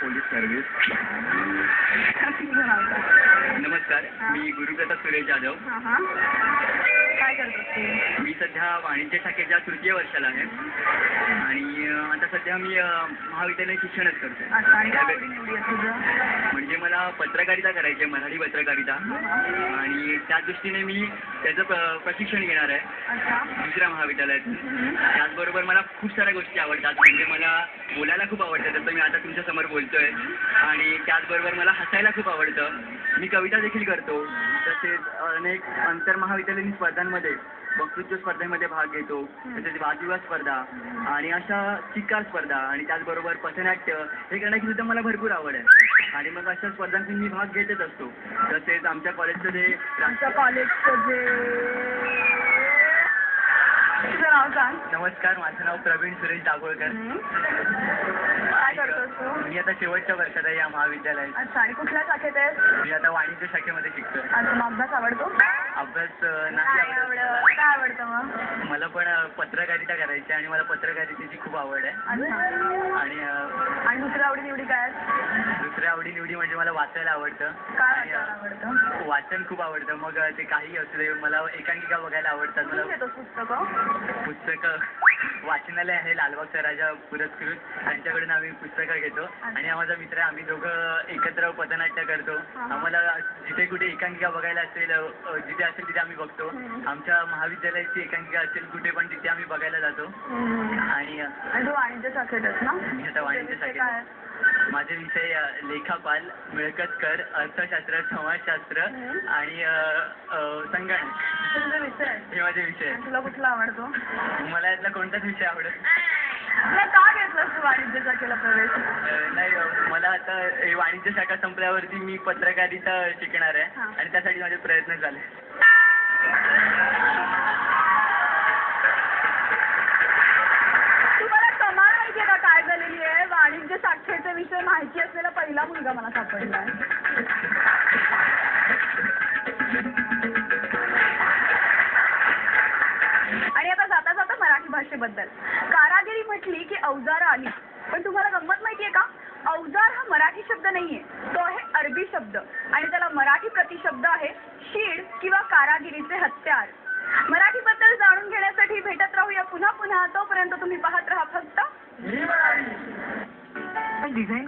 Police service. तुझं नाव काय? नमस्कार, मी गुरुप्रसाद सुरेश जाधव. काय करतोस तू? मी सध्या वाणिज्य शाखेच्या तृतीय वर्षाला आहे आणि आता सध्या मी महाविद्यालय शिक्षणच करतो. अच्छा, आणि काय आवडी-निवडी आहेत तुझं? म्हणजे मला पत्रकारिता करायची आहे, मराठी पत्रकारिता, आणि त्या दृष्टीने मी त्याचं प्रशिक्षण घेणार आहे अच्छा. दुसऱ्या महाविद्यालयात. त्याचबरोबर मला खूप साऱ्या गोष्टी आवडतात. म्हणजे मला बोलायला खूप आवडतं, जसं मी आता तुमच्यासमोर बोलतोय, आणि त्याचबरोबर मला हसायला खूप आवडतं. मी कविता देखील करतो. तसेच अनेक आंतरमहाविद्यालयीन स्पर्धांमध्ये, वक्तृत्व स्पर्धेमध्ये भाग घेतो. तसेच वादविवाद स्पर्धा आणि अशा चिक्कार स्पर्धा, आणि त्याचबरोबर पथनाट्य हे करण्याची सुद्धा मला भरपूर आवड आहे. आणि मग अशा स्पर्धांची मी भाग घेतच असतो. तसेच आमच्या कॉलेजचं जे तुझं नाव सांग. नमस्कार, माझं नाव प्रवीण सुरेश दाभोळकर. काय करतोस तू? मी आता शेवटच्या वर्षात आहे या महाविद्यालयात. अच्छा, आणि कुठल्या शाखेत आहेस? मी आता वाणिज्य शाखेमध्ये शिकतोय. अच्छा, मग अभ्यास आवडतो? अभ्यास नाही आवडत. काय आवडतं मग? मला पण पत्रकारिता करायची आणि मला पत्रकारितेची खूप आवड आहे. अच्छा. आणि दुसऱ्या आवडी-निवडी काय आहेत? दुसऱ्या आवडी-निवडी म्हणजे मला वाचायला आवडतं. काय वाचायला आवडतं? वाचन खूप आवडतं. मग ते काही असू दे, मला एकांकिका बघायला आवडतात. कुठून मला घेतोस पुस्तकं? पुस्तकं वाचनालय आहे लालबागचा राजा पुरस्कृत, त्यांच्याकडून आम्ही पुस्तकं घेतो. आणि हा माझा मित्र आहे, आम्ही दोघं एकत्र पथनाट्य करतो. आम्हाला जिथे कुठे एकांकिका बघायला असेल, जिथे असेल तिथे आम्ही बघतो. आमच्या महाविद्यालयाची एकांकिका असेल कुठे पण, तिथे आम्ही बघायला जातो. आणि तू वाणिज्य शाखेत ना? मी आता वाणिज्य शाखेत. माझे विषय लेखापाल, मिळकत कर, अर्थशास्त्र, समाजशास्त्र आणि संगणक तुझे विषय हे माझे विषय. तुला कुठला आवडतो? मला यातला कोणताच विषय आवडत का घेतलास तू वाणिज्य शाखेला प्रवेश? नाही. मला आता वाणिज्य शाखा संपल्यावरती मी पत्रकारिता शिकणार आहे आणि त्यासाठी माझे प्रयत्न झाले. तुम्हाला कमाल माहितीये का काय झालेली आहे? वाणिज्य शाखेचे विषय माहिती असलेला पहिला मुलगा मला सापडला आहे. आणि आता जाता जाता मराठी भाषेबद्दल. कारागिरी म्हटली की अवजारं आली, पण तुम्हाला गंमत माहितीये का? अवजार हा मराठी शब्द नाहीये, तो आहे अरबी शब्द, आणि त्याला मराठी प्रतिशब्द आहे शीड किंवा कारागिरीचे हत्यार. मराठीबद्दल जाणून घेण्यासाठी भेटत राहूया पुन्हा पुन्हा. तोपर्यंत तुम्ही पाहत राहा फक्त डिझाईन.